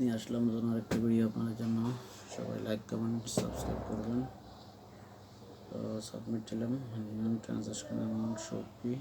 নিয়ে আসলাম নতুন আরেকটা ভিডিও আপনাদের জন্য। সবাই লাইক কমেন্ট সাবস্ক্রাইব করবেন। তো সাবমিট দিলাম। Minimum transaction amount should be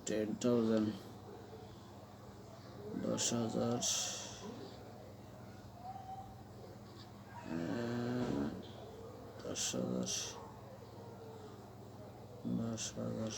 10,000, 10,000, 10,000, 10,000,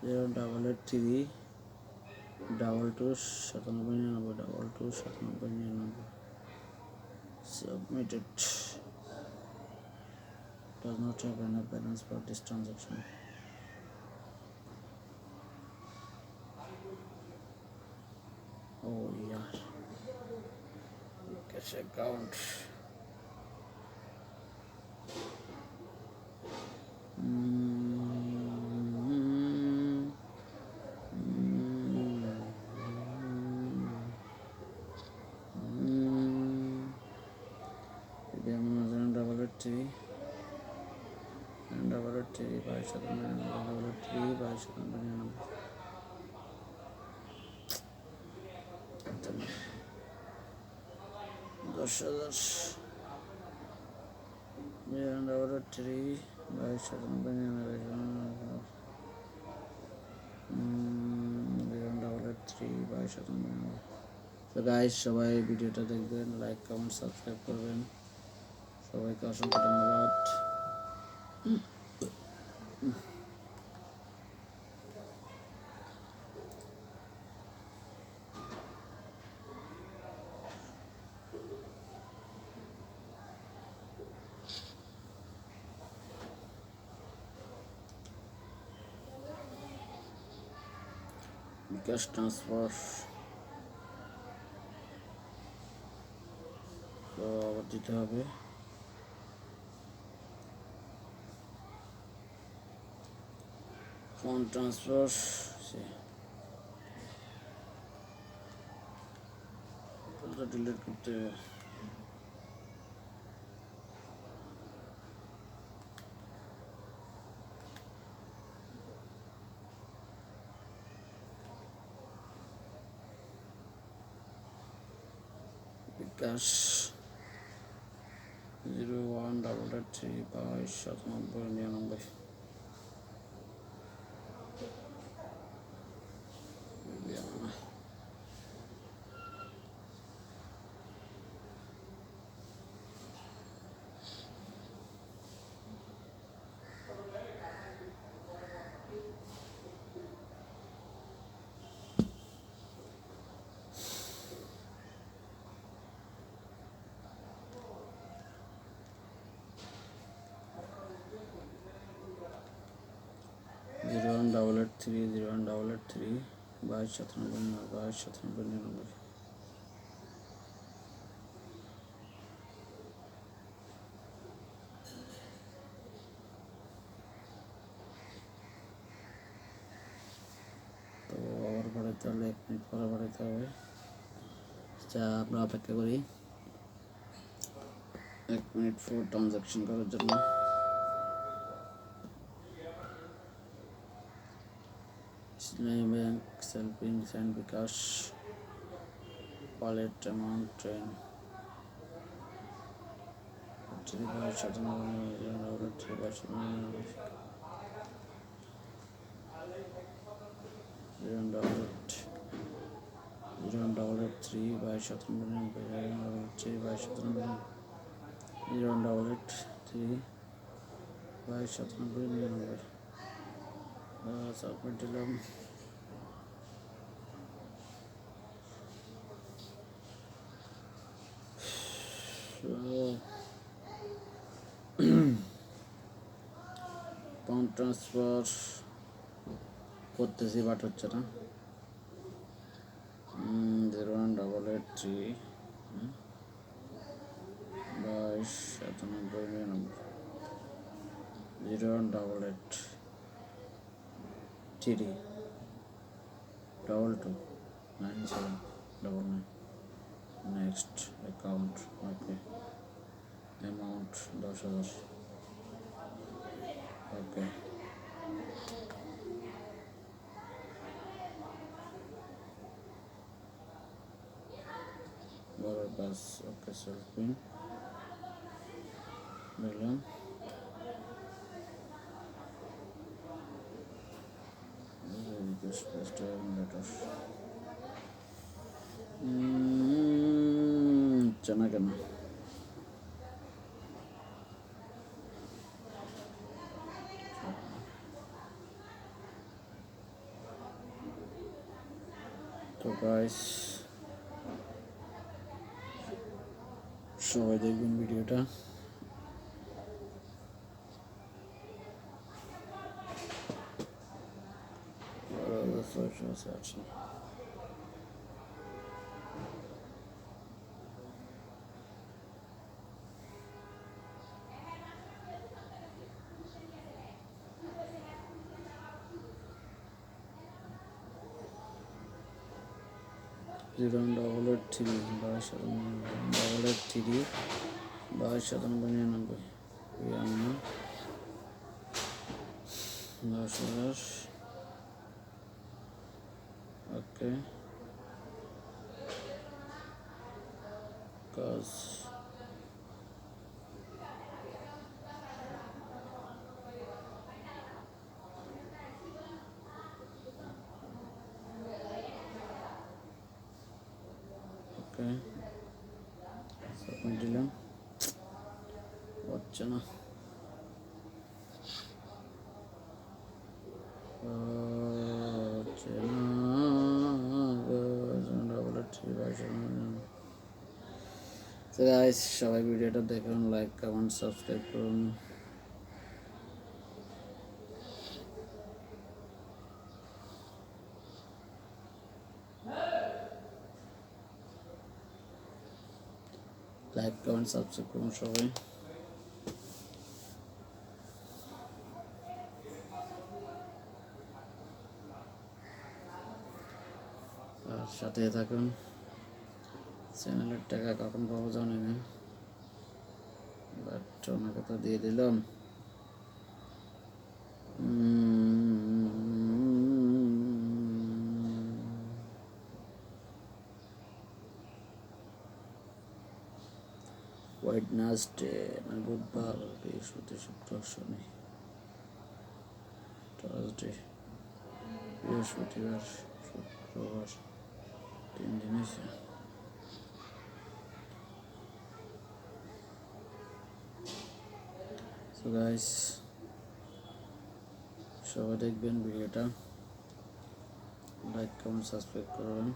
08883 22 9799 22 9799 submitted. Does not have enough balance for this transaction. Oh yeah, cash account. Double three by 799 by 799 10,000 double three by 799 double three by 799. তো guys সবাই ভিডিওটা দেখবেন, like comment subscribe করবেন। সবাইকে অসংখ্য ধন্যবাদ। বিকাশ transfer তো আবার দিতে হবে। ফোন ট্রান্সফার ডিলিট করতে হবে। বিকাশ 0133 by 9799 0188301883 by 9799 তো আবার বাড়াইতে হলে 1 মিনিট পরে বাড়াইতে হবে। যা আমরা অপেক্ষা করি 1 মিনিট ফর ট্রানজাকশন করার জন্য। Islami bank savings and bKash wallet amount 10 3 by 9799 3 by 9799 088 by 9799 3 by 9799 088 by 9799 submit দিলাম। ফান্ড ট্রান্সফার করতেছি বাট হচ্ছে না। 01883 by 9799 01883 22 9799 next account. Okay, amount 10,000. Okay. Bus okay self pin দিলাম। হচ্ছে না কেন? তো গাইস সবাই দেখবেন ভিডিওটা। জিরো ডবল এইট থ্রি 22 97 10,000 ওকে কাজ ওকে সাবমিট দিলাম। হচ্ছে না, হচ্ছে না। ডবল এইট থ্রি 22 সবাই ভিডিওটা দেখুন, লাইক কমেন্ট সাবস্ক্রাইব করুন। লাইক কমেন্ট সাবস্ক্রাইব করুন সবাই। আর সাথে থাকুন। চ্যানেলের টাকা কখন পাবো জানি না, বাট ওনাকে তো দিয়ে দিলাম। ওয়েডনেসডে না বুধবার, বৃহস্পতি, শুক্র, শনি, থার্সডে, বৃহস্পতিবার, শুক্রবার, 3 দিন আছে। সো গাইস সবাই দেখবেন ভিডিওটা, লাইক কমেন্ট সাবস্ক্রাইব করবেন।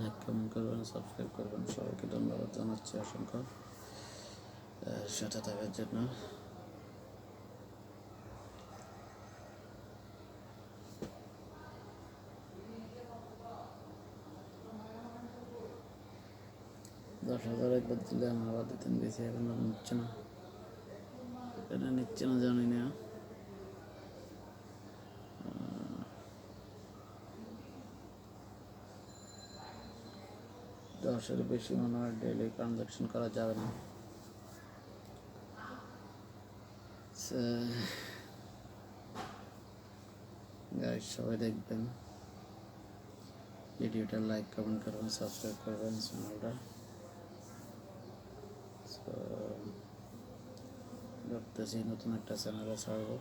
লাইক কমেন্ট করবেন, সাবস্ক্রাইব করবেন। সবাইকে ধন্যবাদ জানাচ্ছি অসংখ্য সাথে থাকার জন্য। দশ হাজার একবার দিলে আমার আবার দিতেন বেশি, এখন আর নিচ্ছে না, এটা নিচ্ছে না জানি না। দশের বেশি মনে হয় ডেইলি ট্রানজাকশন করা যাবে না। গাইস সবাই দেখবেন ভিডিওটা, লাইক কমেন্ট করবেন, সাবস্ক্রাইব করবেন চ্যানেলটা। ভাবতেছি নতুন একটা চ্যানেলে ছাড়বো,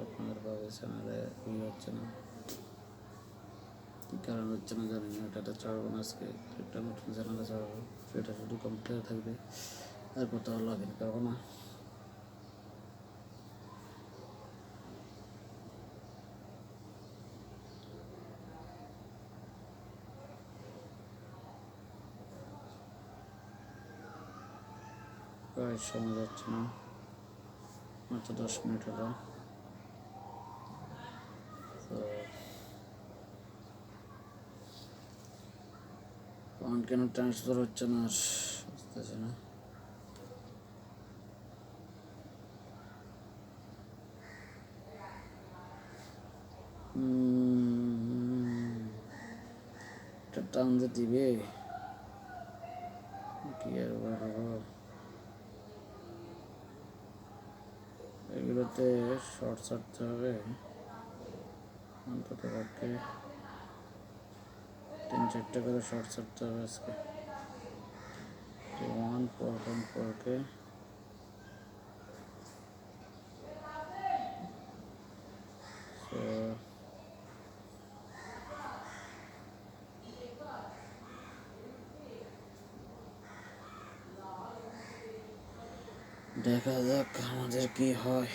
আপনাদের ভাবে চ্যানেলে হচ্ছে না, কী কারণ হচ্ছে না জানি না। ওটাতে ছাড়বো না আজকে, একটা নতুন চ্যানেলে ছাড়বো, সেটা শুধু কম্পিউটারে থাকবে, আর কোথাও লগ ইন করবো না। সময় যাচ্ছে না, মাত্র 10 মিনিট হলো। তো অ্যাকাউন্ট কেন ট্রান্সফার হচ্ছে না, বুঝতেছি না। টান যে দিবে কি আর বলবো। এগুলোতে শর্ট ছাড়তে হবে অন্তত পক্ষে 3-4টা করে শর্ট ছাড়তে হবে আজকে। 4.4কে দেখা যাক আমাদের কি হয়।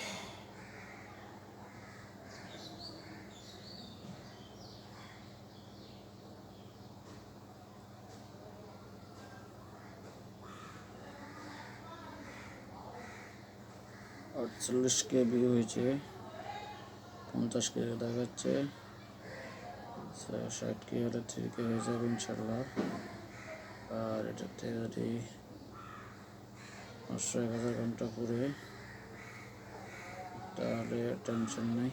আটচল্লিশকে ভিউ হয়েছে, 50কে দেখাচ্ছে, 60কে হলে 3কে হয়ে যাবে ইনশাল্লাহ। আর এটাতে যদি 500-1000 ঘন্টা পুরে তাহলে টেনশন নেই,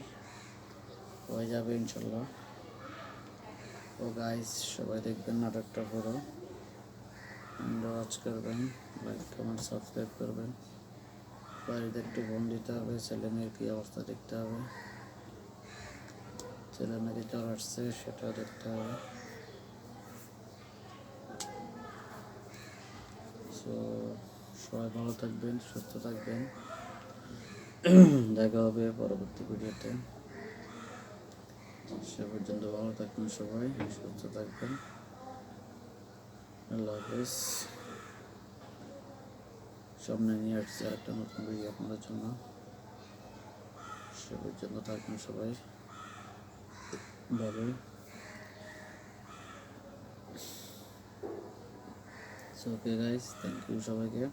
হয়ে যাবে ইনশাল্লাহ। তো গাইস সবাই দেখবেন নাটকটা পুরো, ওয়াচ করবেন, লাইক কমেন্ট সাবস্ক্রাইব করবেন। বাড়িতে একটু ফোন দিতে হবে, ছেলে মেয়ের কী অবস্থা দেখতে হবে, ছেলে নাকি জ্বর আসছে সেটাও দেখতে হবে। সো সবাই ভালো থাকবেন, সুস্থ থাকবেন, দেখা হবে পরবর্তী ভিডিওতে। সে পর্যন্ত ভালো থাকবেন, সবাই সুস্থ থাকবেন, আল্লাহ হাফেজ। সামনে নিয়ে আসছে একটা নতুন ভিডিও আপনাদের জন্য, সে পর্যন্ত থাকবেন সবাই ভালোই। So okay guys, thank you সবাইকে।